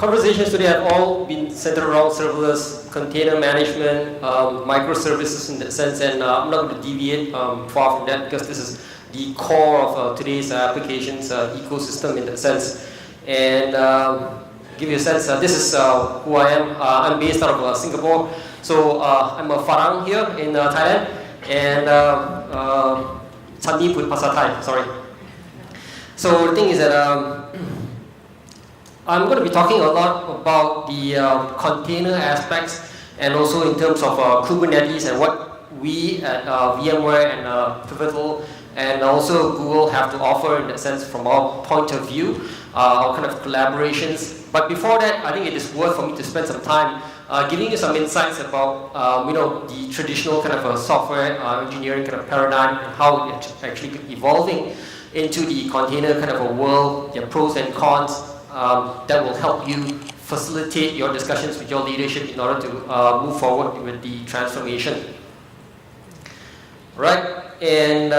conversations today have all been centered around serverless, container management, microservices in that sense, and I'm not going to deviate far from that because this is the core of today's applications ecosystem in that sense. And give you a sense, this is who I am. I'm based out of Singapore, so I'm a Farang here in Thailand, and Chandi Put Pasar Thai, sorry. So the thing is that I'm going to be talking a lot about the container aspects and also in terms of Kubernetes and what we at VMware and Pivotal and also Google have to offer in that sense from our point of view, our kind of collaborations. But before that, I think it is worth for me to spend some time giving you some insights about the traditional kind of software engineering kind of paradigm and how it's actually evolving into the container kind of a world, their pros and cons that will help you facilitate your discussions with your leadership in order to move forward with the transformation. Right? And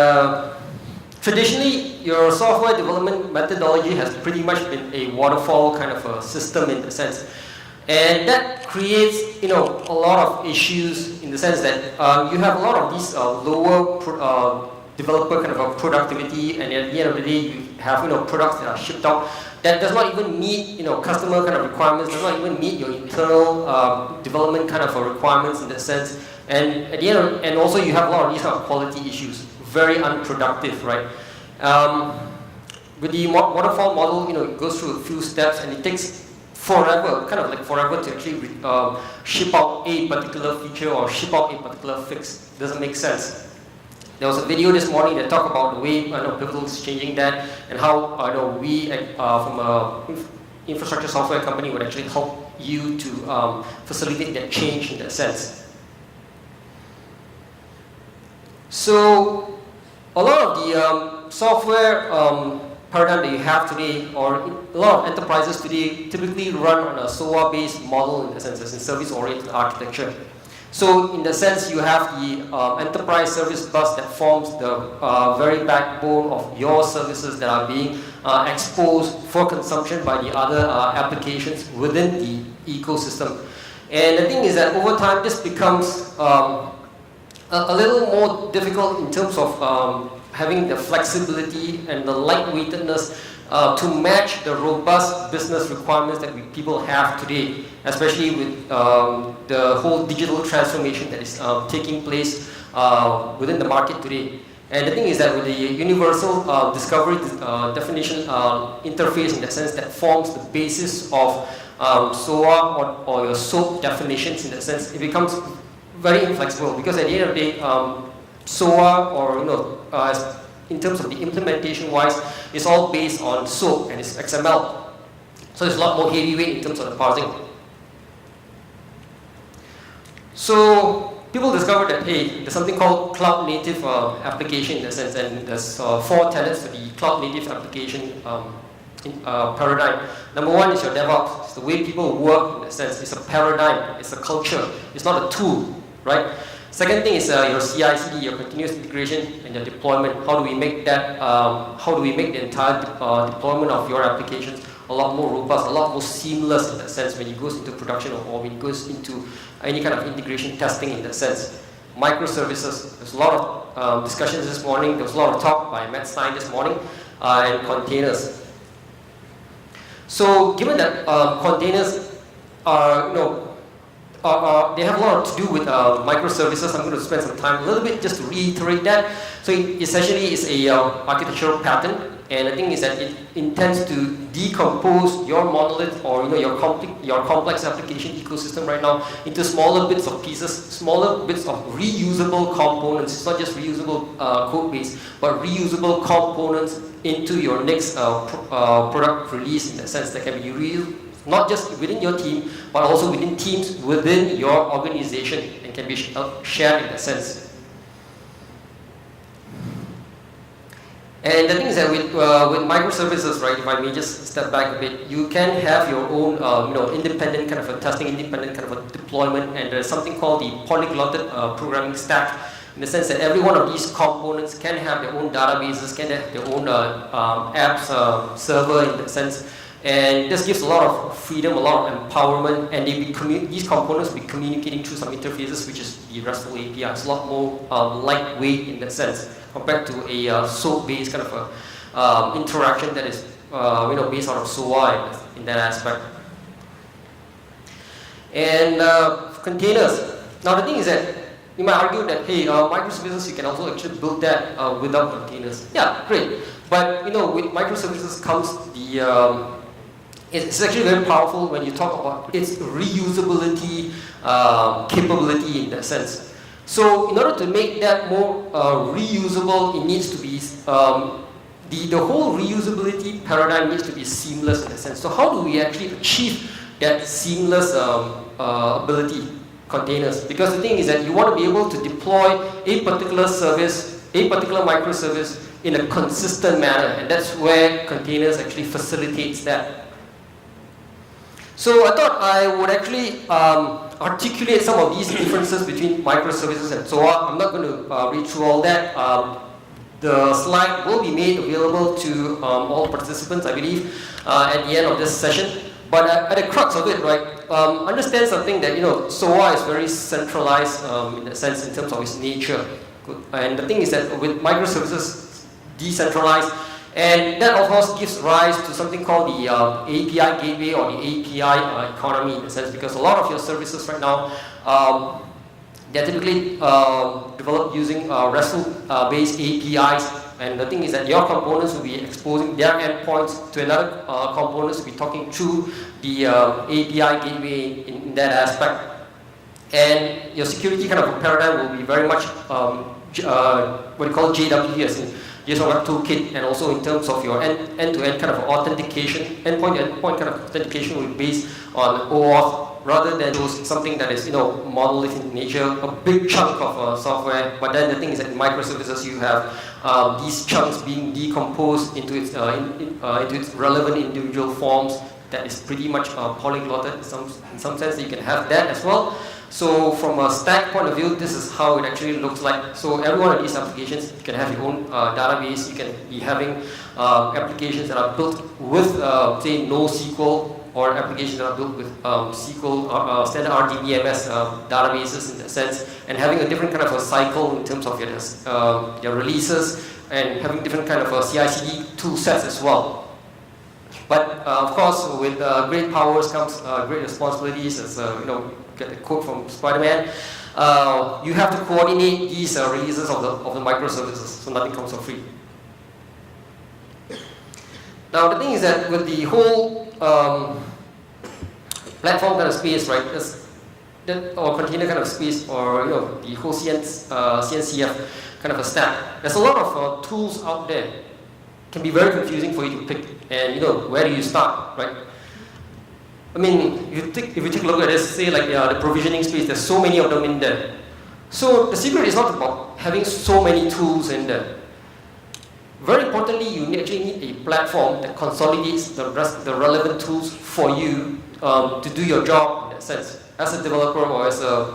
traditionally, your software development methodology has pretty much been a waterfall kind of a system in the sense. And that creates, a lot of issues in the sense that you have a lot of these lower developer kind of a productivity, and at the end of the day, you have products that are shipped out that does not even meet customer kind of requirements, does not even meet your internal development kind of requirements in that sense. And at the end, and also you have a lot of these kind of quality issues, very unproductive, right? With the waterfall model, it goes through a few steps, and it takes forever, kind of like forever to actually ship out a particular feature or ship out a particular fix. Doesn't make sense. There was a video this morning that talked about the way Pivotal is changing that and how we from an infrastructure software company would actually help you to facilitate that change in that sense. So a lot of the software paradigm that you have today, or a lot of enterprises today, typically run on a SOA-based model in the sense, as in service-oriented architecture. So in the sense, you have the enterprise service bus that forms the very backbone of your services that are being exposed for consumption by the other applications within the ecosystem. And the thing is that over time, this becomes a little more difficult in terms of having the flexibility and the lightweightedness to match the robust business requirements that people have today, especially with the whole digital transformation that is taking place within the market today. And the thing is that with the universal discovery definition interface, in the sense that forms the basis of SOA or your SOAP definitions, in that sense, it becomes very inflexible, because at the end of the day, SOA, or in terms of the implementation wise, it's all based on SOAP and it's XML. So it's a lot more heavyweight in terms of the parsing. So people discovered that, hey, there's something called cloud native application in a sense, and there's 4 tenets to the cloud native application paradigm. Number one is your DevOps. It's the way people work in a sense. It's a paradigm, it's a culture, it's not a tool, right? Second thing is your CI/CD, your continuous integration, and your deployment. How do we make that? How do we make the entire deployment of your applications a lot more robust, a lot more seamless in that sense when it goes into production or when it goes into any kind of integration testing in that sense. Microservices. There's a lot of discussions this morning. There was a lot of talk by Matt Stein this morning, and containers. So given that containers are, they have a lot to do with microservices, I'm going to spend some time a little bit just to reiterate that. So essentially it's a architectural pattern, and the thing is that it intends to decompose your monolith or your complex application ecosystem right now into smaller bits of pieces, smaller bits of reusable components. It's not just reusable code base, but reusable components into your next product release, in the sense that can be reused not just within your team, but also within teams within your organization, and can be shared in that sense. And the thing is that with microservices, right, if I may just step back a bit, you can have your own independent kind of a testing, independent kind of a deployment, and there's something called the polyglotted programming stack, in the sense that every one of these components can have their own databases, can have their own apps server in that sense. And this gives a lot of freedom, a lot of empowerment, and these components will be communicating through some interfaces, which is the RESTful API. It's a lot more lightweight in that sense compared to a SOAP-based kind of a, interaction that is based out of SOA in that aspect. And containers. Now the thing is that you might argue that, hey, microservices, you can also actually build that without containers. Yeah, great. But with microservices comes the it's actually very powerful when you talk about its reusability capability in that sense. So in order to make that more reusable, it needs to be the whole reusability paradigm needs to be seamless in that sense. So how do we actually achieve that seamless ability? Containers, because the thing is that you want to be able to deploy a particular service, a particular microservice in a consistent manner, and that's where containers actually facilitates that. So I thought I would actually articulate some of these differences between microservices and SOA. I'm not going to read through all that. The slide will be made available to all participants, I believe, at the end of this session. But at the crux of it, right, understand something that SOA is very centralized in that sense in terms of its nature. And the thing is that with microservices decentralized, and that of course gives rise to something called the API gateway or the API economy in that sense, because a lot of your services right now they're typically developed using RESTful-based APIs. And the thing is that your components will be exposing their endpoints to another components to be talking through the API gateway in that aspect. And your security kind of paradigm will be very much what we call JWT, as in JSON Web Toolkit, and also in terms of your end-to-end kind of authentication, endpoint kind of authentication will be based on OAuth rather than something that is monolithic in nature, a big chunk of software. But then the thing is that in microservices you have these chunks being decomposed into its relevant individual forms that is pretty much polyglotted in some sense. You can have that as well. So from a stack point of view, this is how it actually looks like. So every one of these applications, you can have your own database. You can be having applications that are built with, say, NoSQL, or applications that are built with SQL, standard RDBMS databases in that sense, and having a different kind of a cycle in terms of your releases, and having different kind of CI/CD tool sets as well. But of course, with great powers comes great responsibilities, as get the quote from Spider-Man. You have to coordinate these releases of the microservices, so nothing comes for free. Now the thing is that with the whole platform kind of space, right, or container kind of space, or the whole CNCF kind of a stack, there's a lot of tools out there. It can be very confusing for you to pick, and where do you start, right? I mean, if you take a look at this, say like the provisioning space, there's so many of them in there. So the secret is not about having so many tools in there. Very importantly, you actually need a platform that consolidates the relevant tools for you to do your job in that sense, as a developer or as a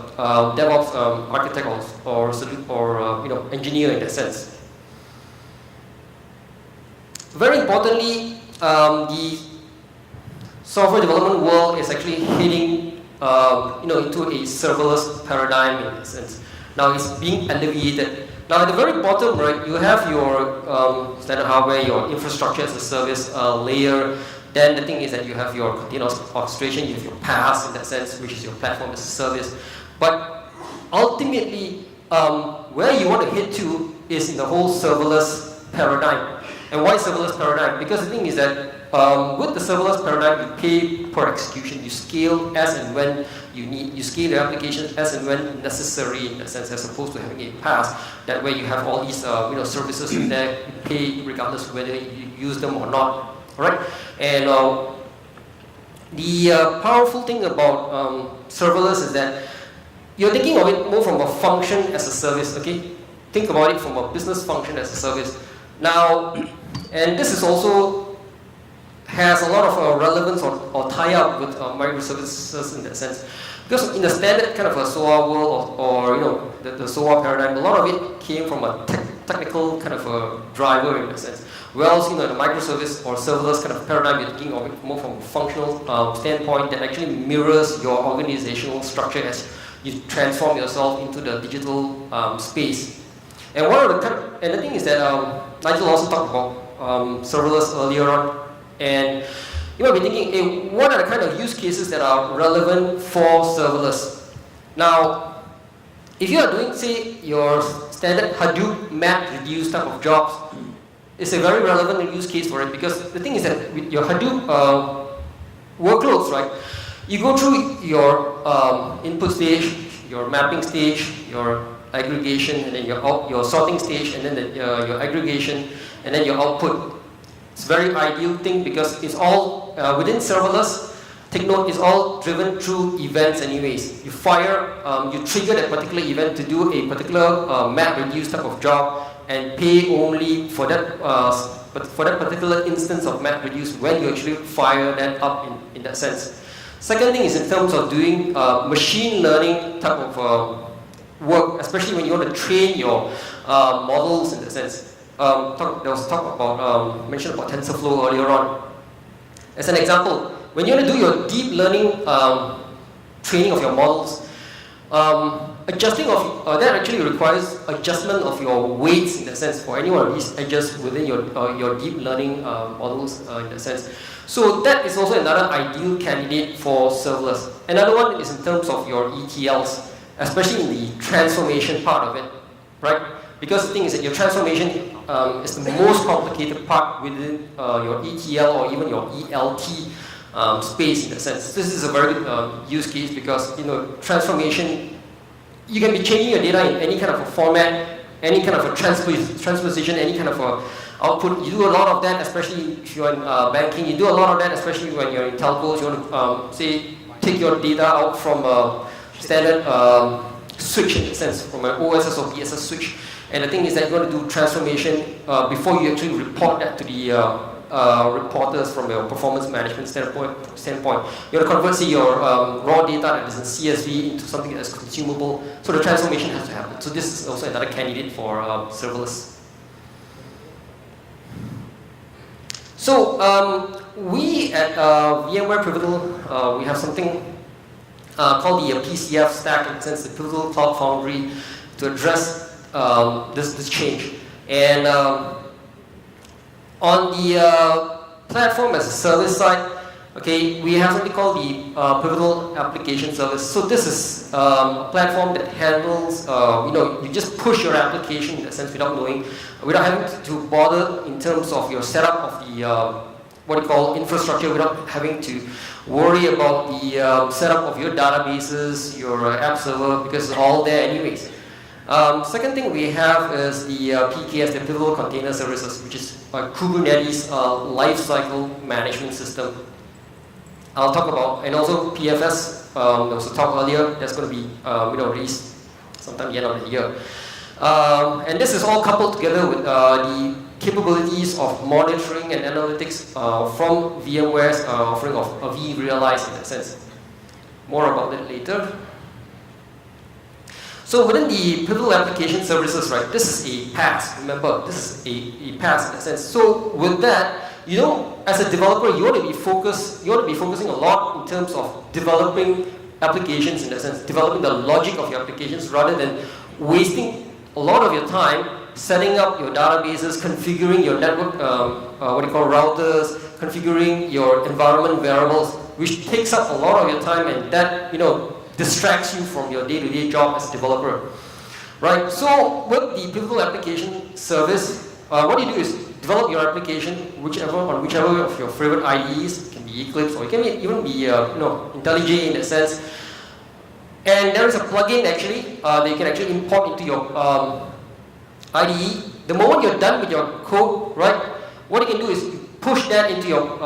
DevOps architect or engineer in that sense. Very importantly, the software development world is actually heading into a serverless paradigm in that sense. Now it's being alleviated. Now at the very bottom, right, you have your standard hardware, your infrastructure as a service layer. Then the thing is that you have your container orchestration, you have your PaaS in that sense, which is your platform as a service. But ultimately, where you want to head to is in the whole serverless paradigm. And why serverless paradigm? Because the thing is that with the serverless paradigm, you pay per execution. You scale as and when you need. You scale your applications as and when necessary in that sense, as opposed to having a PaaS that way you have all these services in there. You pay regardless of whether you use them or not. All right? And the powerful thing about serverless is that you're thinking of it more from a function as a service. Okay? Think about it from a business function as a service. Now, and this is also has a lot of relevance or tie-up with microservices in that sense. Because in the standard kind of a SOA world or the SOA paradigm, a lot of it came from a technical kind of a driver in a sense. Whereas, the microservice or serverless kind of paradigm, you're thinking of it more from a functional standpoint that actually mirrors your organizational structure as you transform yourself into the digital space. And the thing is that Nigel also talked about serverless earlier on, and you might be thinking, hey, what are the kind of use cases that are relevant for serverless? Now, if you are doing, say, your standard Hadoop map reduce type of jobs, it's a very relevant use case for it, because the thing is that with your Hadoop workloads, right, you go through your input stage, your mapping stage, your aggregation, and then your sorting stage, and then your aggregation, and then your output. It's a very ideal thing because it's all within serverless. Take note, it's all driven through events anyways. You trigger that particular event to do a particular map reduce type of job and pay only for that particular instance of map reduce when you actually fire that up in that sense. Second thing is in terms of doing machine learning type of work, especially when you want to train your models in that sense. There was talk about, mentioned about TensorFlow earlier on. As an example, when you want to do your deep learning training of your models, that actually requires adjustment of your weights in that sense for any one of these edges within your deep learning models in that sense. So that is also another ideal candidate for serverless. Another one is in terms of your ETLs, especially in the transformation part of it, right? Because the thing is that your transformation is the most complicated part within your ETL or even your ELT space in a sense. This is a very good use case because transformation, you can be changing your data in any kind of a format, any kind of a transposition, any kind of a output. You do a lot of that, especially if you're in banking. You do a lot of that, especially when you're in telcos. You want to say take your data out from a standard switch in a sense, from an OSS or BSS switch. And the thing is that you're going to do transformation before you actually report that to the reporters from your performance management standpoint. You're going to convert, say, your raw data that is in CSV into something that's consumable. So the transformation has to happen. So this is also another candidate for serverless. So we at VMware Pivotal, we have something called the PCF stack, in the sense the Pivotal Cloud Foundry, to address this change. And on the platform as a service side, okay, we have something called the Pivotal Application Service. So this is a platform that handles, you just push your application in a sense without having to bother in terms of your setup of the what you call infrastructure, without having to worry about the setup of your databases, your app server, because it's all there anyways. Second thing we have is the PKS, the Pivotal Container Services, which is Kubernetes lifecycle management system. I'll talk about, and also PFS, there was a talk earlier, that's going to be released sometime at the end of the year. And this is all coupled together with the capabilities of monitoring and analytics from VMware's offering of vRealize in that sense. More about that later. So within the Pivotal Application Services, right, this is a PaaS. Remember, this is a PaaS in a sense. So with that, as a developer, you want to be focusing a lot in terms of developing applications in a sense, developing the logic of your applications rather than wasting a lot of your time setting up your databases, configuring your network, routers, configuring your environment variables, which takes up a lot of your time, and that, distracts you from your day-to-day job as a developer, right? So with the Pivotal Application Service, what you do is develop your application on whichever of your favorite IDEs. It can be Eclipse, or it can even be IntelliJ in that sense. And there is a plugin actually that you can actually import into your IDE. The moment you're done with your code, right, what you can do is push that into your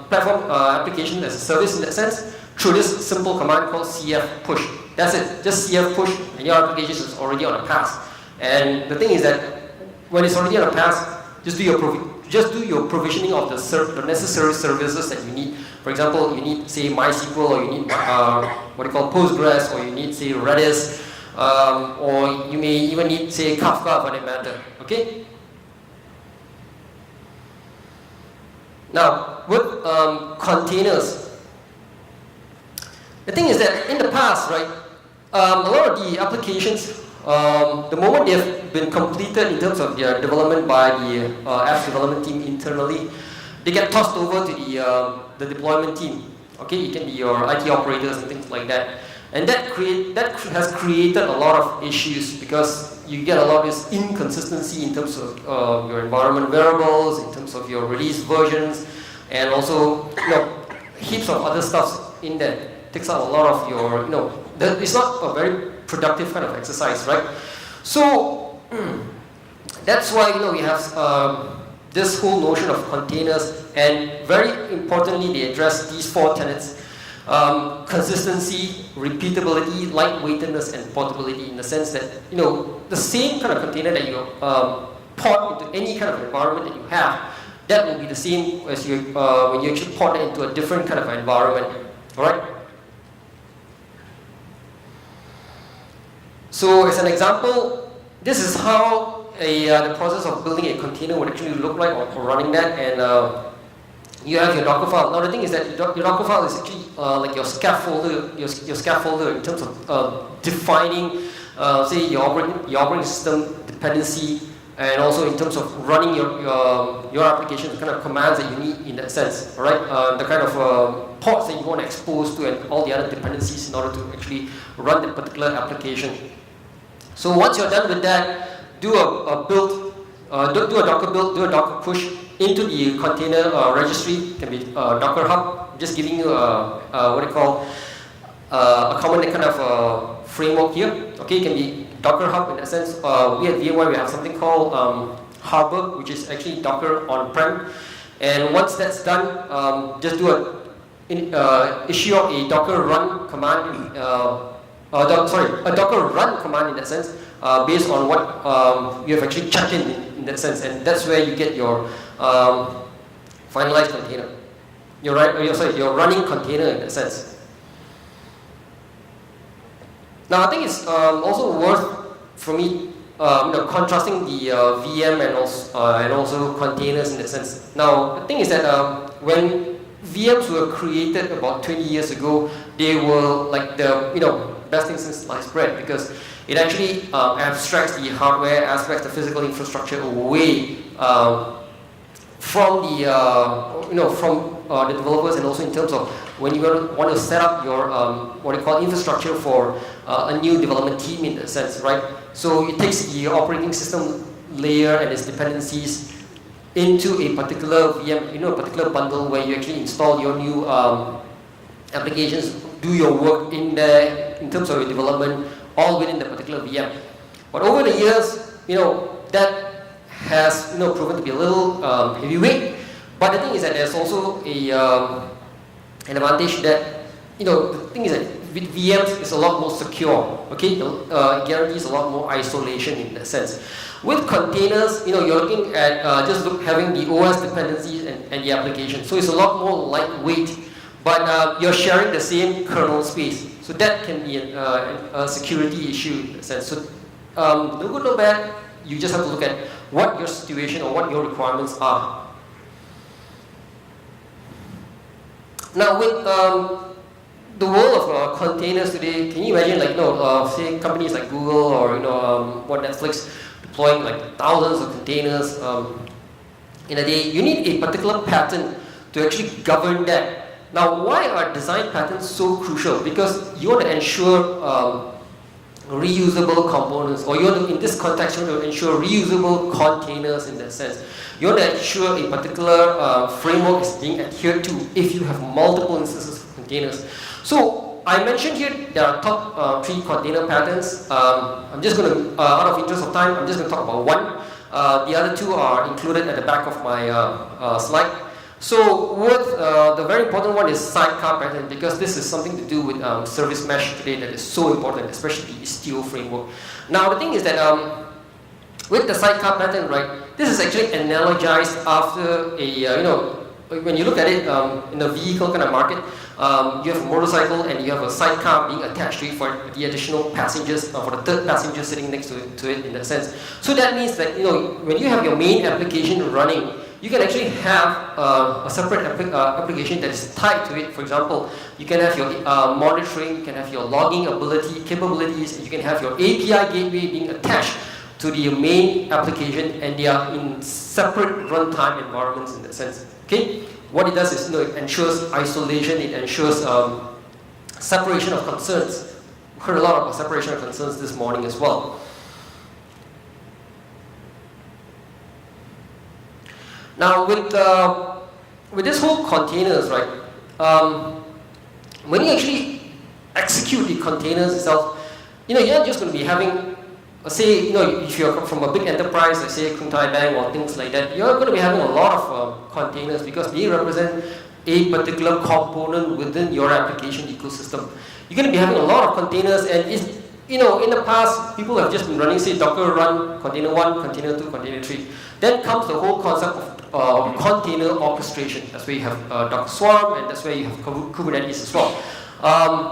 platform application as a service in that sense, through this simple command called cf push. That's it, just cf push, and your application is already on a PaaS. And the thing is that when it's already on a PaaS, just do your provisioning of the necessary services that you need. For example, you need, say, MySQL, or you need Postgres, or you need, say, Redis, or you may even need, say, Kafka for that matter. Okay. Now, with containers, the thing is that in the past, right, a lot of the applications, the moment they've been completed in terms of their development by the apps development team internally, they get tossed over to the deployment team. Okay, it can be your IT operators and things like that. And that has created a lot of issues because you get a lot of this inconsistency in terms of your environment variables, in terms of your release versions, and also heaps of other stuff in there. It takes out a lot of your, it's not a very productive kind of exercise, right? So that's why we have this whole notion of containers, and very importantly, they address these 4 tenets. Consistency, repeatability, lightweightedness, and portability, in the sense that the same kind of container that you port into any kind of environment that you have, that will be the same as when you actually port it into a different kind of environment. All right. So as an example, this is how the process of building a container would actually look like, or running that, and you have your Docker file. Now the thing is that your Docker file is actually like your scaffolder, your scaffolder in terms of defining, say, your operating system dependency, and also in terms of running your application, the kind of commands that you need in that sense, all right? The kind of ports that you want to expose to, and all the other dependencies in order to actually run that particular application. So once you're done with that, do a build, do a Docker build, do a Docker push into the container registry. It can be Docker Hub, just giving you what do you call a common kind of framework here. Okay, it can be Docker Hub in that sense. We at VMware, we have something called Harbor, which is actually Docker on-prem. And once that's done, just do issue out a Docker run command. A Docker run command in that sense, based on what you have actually checked in that sense, and that's where you get your finalized container. Your running container in that sense. Now I think it's also worth for me contrasting the VM and also containers in that sense. Now the thing is that when VMs were created about 20 years ago, they were like the best thing since sliced bread, because it actually abstracts the hardware aspects, the physical infrastructure away from the developers, and also in terms of when you want to set up your what you call infrastructure for a new development team in that sense, right? So it takes the operating system layer and its dependencies into a particular VM, a particular bundle where you actually install your new applications, do your work in there in terms of your development, all within the particular VM. But over the years, that has proven to be a little heavyweight. But the thing is that there's also an advantage that the thing is that with VMs it's a lot more secure. Okay, it guarantees a lot more isolation in that sense. With containers, you're looking at having the OS dependencies and the application. So it's a lot more lightweight, but you're sharing the same kernel space. So that can be a security issue in that sense. So no good, no bad. You just have to look at what your situation or what your requirements are. Now with the world of containers today, can you imagine say companies like Google or Netflix deploying like thousands of containers in a day? You need a particular pattern to actually govern that. Now, why are design patterns so crucial? Because you want to ensure reusable components, or in this context, you want to ensure reusable containers in that sense. You want to ensure a particular framework is being adhered to if you have multiple instances of containers. So I mentioned here there are top 3 container patterns. I'm just going to, out of interest of time, I'm just going to talk about one. The other 2 are included at the back of my slide. So with the very important one is sidecar pattern, because this is something to do with service mesh today that is so important, especially the Istio framework. Now the thing is that with the sidecar pattern, right, this is actually analogized after a when you look at it in the vehicle kind of market, you have a motorcycle and you have a sidecar being attached to it for the additional passengers, for the third passenger sitting next to it in that sense. So that means that when you have your main application running, you can actually have a separate application that is tied to it. For example, you can have your monitoring, you can have your logging capabilities, and you can have your API gateway being attached to the main application, and they are in separate runtime environments in that sense. Okay, what it does is it ensures isolation, it ensures separation of concerns. We heard a lot about separation of concerns this morning as well. Now with this whole containers, right? When you actually execute the containers itself, you're not just going to be having, say, if you're from a big enterprise, like say Krung Thai Bank or things like that, you're going to be having a lot of containers because they represent a particular component within your application ecosystem. You're going to be having a lot of containers, and in the past, people have just been running, say, Docker run container 1, container 2, container 3. Then comes the whole concept of container orchestration. That's where you have Docker Swarm, and that's where you have Kubernetes as well.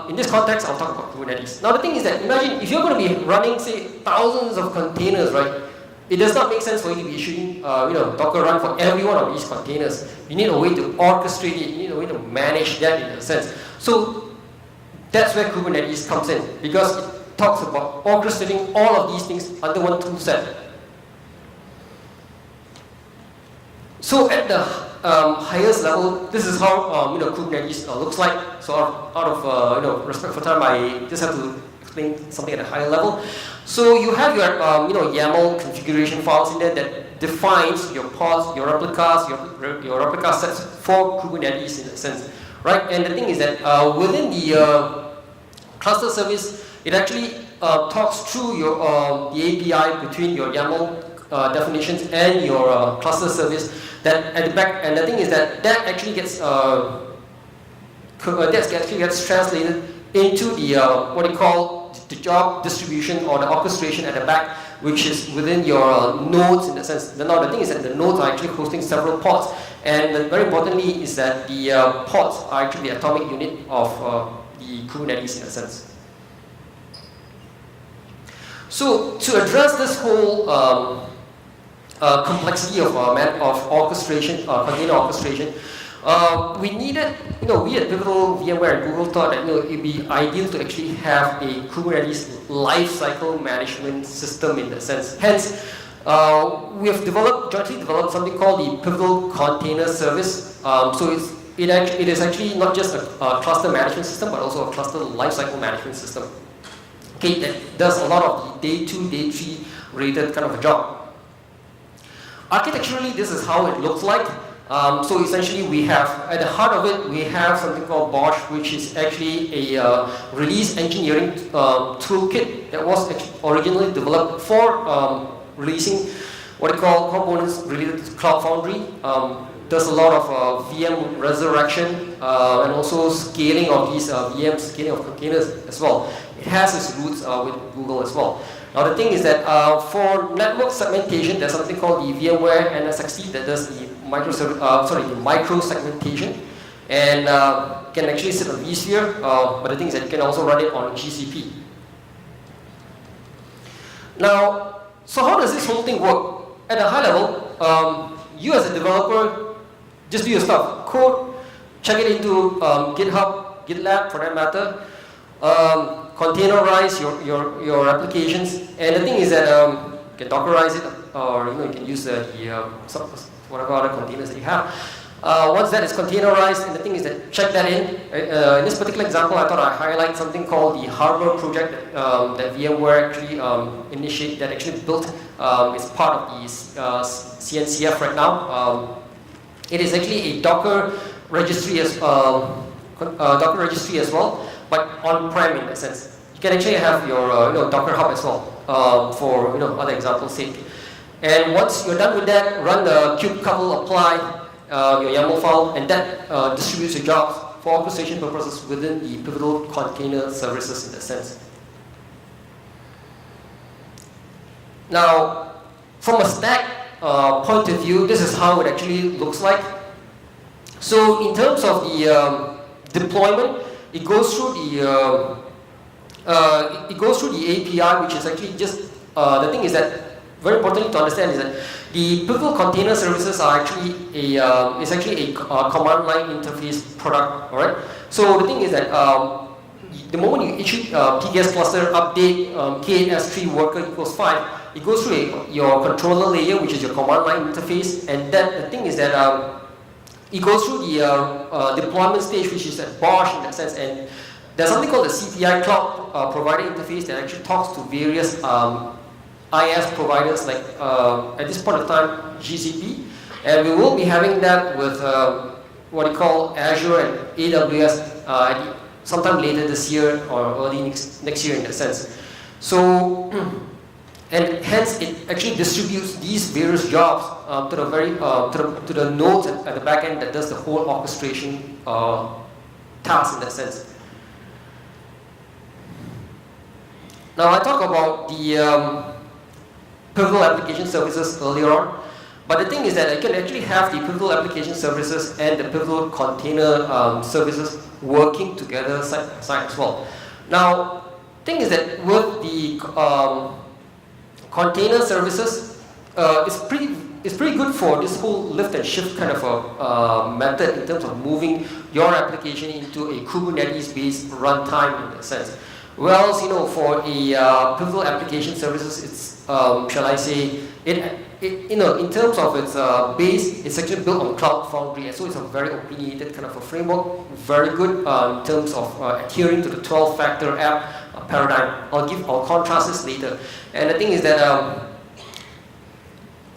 In this context, I'll talk about Kubernetes. Now the thing is that, imagine if you're going to be running, say, thousands of containers, right? It does not make sense for you to be issuing, Docker run for every one of these containers. You need a way to orchestrate it. You need a way to manage that in a sense. So that's where Kubernetes comes in, because it talks about orchestrating all of these things under one tool set. So at the highest level, this is how Kubernetes looks like. So out of respect for time, I just have to explain something at a higher level. So you have your YAML configuration files in there that defines your pods, your replicas, your replica sets for Kubernetes in a sense, right? And the thing is that within the cluster service, it actually talks through your the API between your YAML definitions and your cluster service. That at the back, and the thing is that actually gets translated into the what you call the job distribution or the orchestration at the back, which is within your nodes in the sense. Now the thing is that the nodes are actually hosting several pods, and very importantly is that the pods are actually the atomic unit of the Kubernetes in a sense. So to address this whole complexity of orchestration, container orchestration, we needed, we at Pivotal, VMware, and Google thought that it'd be ideal to actually have a Kubernetes lifecycle management system in that sense. Hence, we have jointly developed something called the Pivotal Container Service. So it is actually not just a cluster management system, but also a cluster lifecycle management system. Okay, that does a lot of the day 2, day 3 related kind of a job. Architecturally, this is how it looks like. So essentially, we have, at the heart of it, we have something called BOSH, which is actually a release engineering toolkit that was originally developed for releasing what we call components related to Cloud Foundry. Does a lot of VM resurrection and also scaling of these VMs, scaling of containers as well. It has its roots with Google as well. Now the thing is that for network segmentation, there's something called the VMware NSXT that does the micro segmentation, and can actually sit on vSphere. But the thing is that you can also run it on GCP. Now, so how does this whole thing work? At a high level, you as a developer just do your stuff, code, check it into GitHub, GitLab for that matter. Containerize your applications, and the thing is that you can Dockerize it, or you can use whatever other containers that you have. Once that is containerized, and the thing is that check that in. In this particular example, I thought I'd highlight something called the Harbor project that VMware actually that actually built. It's part of the CNCF right now. It is actually a Docker registry as well, but on-prem in that sense. You can actually have your Docker Hub as well for other examples' sake. And once you're done with that, run the kubectl apply your YAML file, and that distributes your jobs for orchestration purposes within the Pivotal Container Services in that sense. Now, from a stack point of view, this is how it actually looks like. So in terms of the deployment, it goes through the API, which is actually just the thing is that very importantly to understand is that the pivotal container services are actually a command line interface product. All right. So the thing is that the moment you issue PKS cluster update K8S3 worker equals 5, it goes through your controller layer, which is your command line interface, and then the thing is that it goes through the deployment stage, which is at Bosch in that sense, and there's something called the CPI cloud provider interface that actually talks to various IaaS providers like at this point of time GCP, and we will be having that with what we call Azure and AWS sometime later this year or early next year in that sense. So, and hence it actually distributes these various jobs to the very to the nodes at the back end that does the whole orchestration task in that sense. Now I talked about the pivotal application services earlier on, but the thing is that I can actually have the pivotal application services and the pivotal container services working together side by side as well. Now, thing is that with the container services, it's pretty good for this whole lift and shift kind of a method in terms of moving your application into a Kubernetes-based runtime in that sense. Whereas, you know, for a pivotal application services, it's shall I say, you know, in terms of its base, it's actually built on Cloud Foundry, and so it's a very opinionated kind of a framework, very good in terms of adhering to the 12-factor app paradigm. I'll contrast this later. And the thing is that,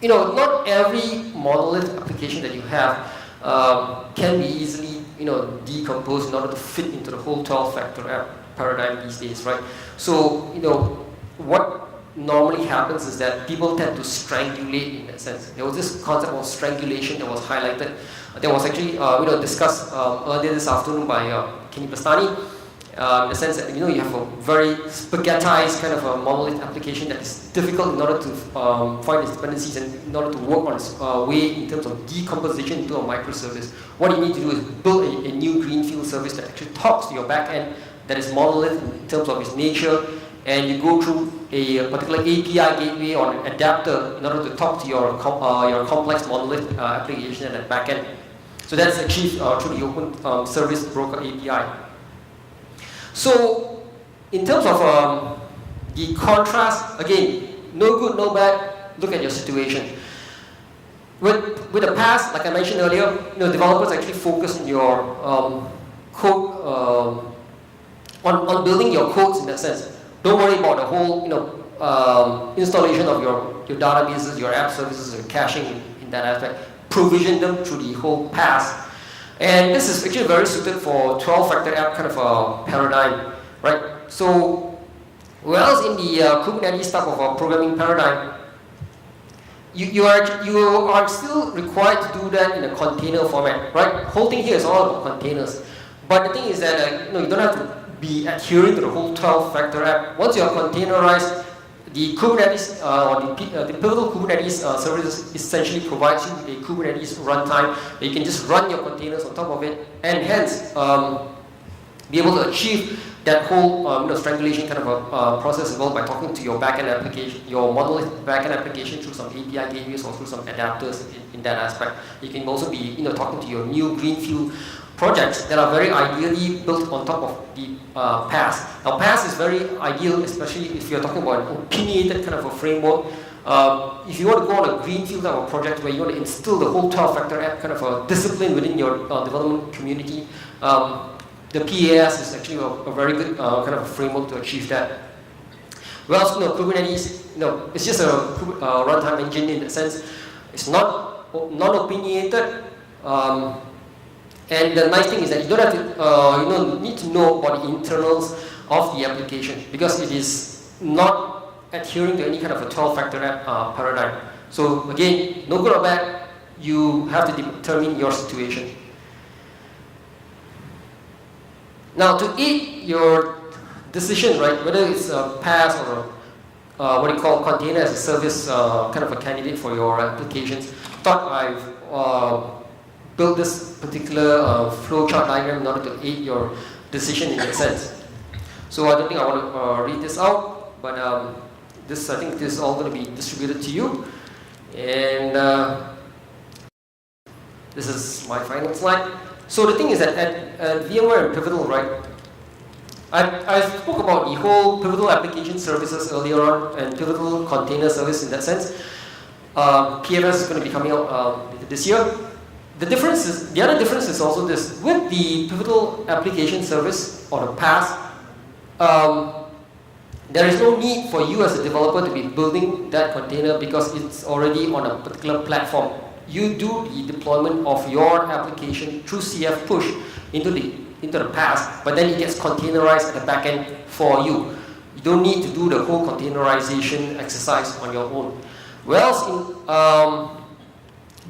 you know, not every monolith application that you have can be easily, you know, decomposed in order to fit into the whole 12-factor app paradigm these days, right? So, you know, what normally happens is that people tend to strangulate in that sense. There was this concept of strangulation that was highlighted. That was actually you know, discussed earlier this afternoon by Kenny Pastani, in the sense that, you know, you have a very spaghettized kind of a monolith application that is difficult in order to find its dependencies and in order to work on its way in terms of decomposition into a microservice. What you need to do is build a new greenfield service that actually talks to your backend that is monolith in terms of its nature, and you go through a particular API gateway or an adapter in order to talk to your complex monolith application at the backend. So that's achieved through the Open Service Broker API. So in terms of the contrast, again, no good, no bad, look at your situation. With the past, like I mentioned earlier, you know, developers actually focus on your code, on building your codes in that sense. Don't worry about the whole, you know, installation of your databases, your app services, your caching in that aspect. Provision them through the whole pass. And this is actually very suited for 12-factor app kind of a paradigm, right? So, whereas in the Kubernetes type of a programming paradigm, you are still required to do that in a container format, right? Whole thing here is all about containers. But the thing is that you know, you don't have to be adhering to the whole 12-factor app. Once you are containerized, the Kubernetes the pivotal Kubernetes services essentially provides you a Kubernetes runtime that you can just run your containers on top of it, and hence be able to achieve that whole you know, strangulation kind of a process as well by talking to your backend application, your monolith backend application through some API gateways or through some adapters in that aspect. You can also be, you know, talking to your new greenfield projects that are very ideally built on top of the PaaS. Now, PaaS is very ideal, especially if you're talking about an opinionated kind of a framework. If you want to go on a greenfield type of project where you want to instill the whole 12-factor app kind of a discipline within your development community, the PaaS is actually a very good kind of a framework to achieve that. Whereas, you know, Kubernetes, you know, it's just a runtime engine in that sense. It's not non-opinionated. And the nice thing is that you don't have to, you don't need to know about the internals of the application because it is not adhering to any kind of a 12-factor paradigm. So again, no good or bad, you have to determine your situation. Now, to aid your decision, right, whether it's a PaaS or what you call container as a service kind of a candidate for your applications, thought I've built this particular flowchart diagram in order to aid your decision in that sense. So I don't think I want to read this out, but I think this is all going to be distributed to you. And this is my final slide. So the thing is that at VMware and Pivotal, right, I spoke about the whole Pivotal application services earlier on and Pivotal container service in that sense. PFS is going to be coming out this year. The other difference is also this. With the Pivotal application service or the PaaS, there is no need for you as a developer to be building that container because it's already on a particular platform. You do the deployment of your application through CF push into the PaaS, but then it gets containerized at the back end for you. You don't need to do the whole containerization exercise on your own. Whereas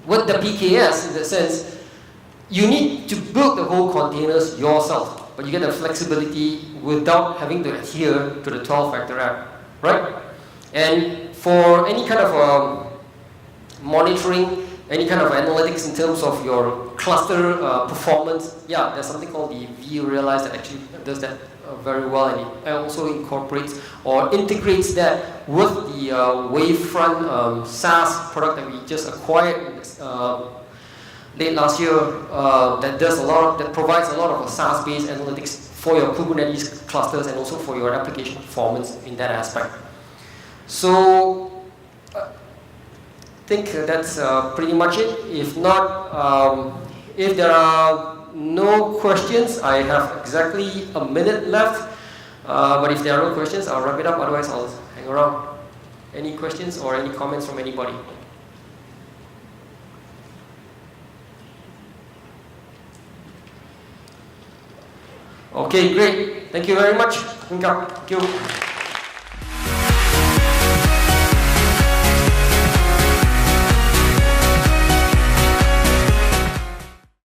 with the PKS, in that sense, you need to build the whole containers yourself, but you get the flexibility without having to adhere to the 12-factor app, right? And for any kind of monitoring, any kind of analytics in terms of your cluster performance, yeah, there's something called the vRealize that actually does that very well, and it also incorporates or integrates that with the Wavefront SaaS product that we just acquired late last year. That provides a lot of SaaS-based analytics for your Kubernetes clusters and also for your application performance in that aspect. So I think that's pretty much it. If not, if there are no questions, I have exactly a minute left. But if there are no questions, I'll wrap it up. Otherwise, I'll hang around. Any questions or any comments from anybody? Okay, great. Thank you very much. Thank you.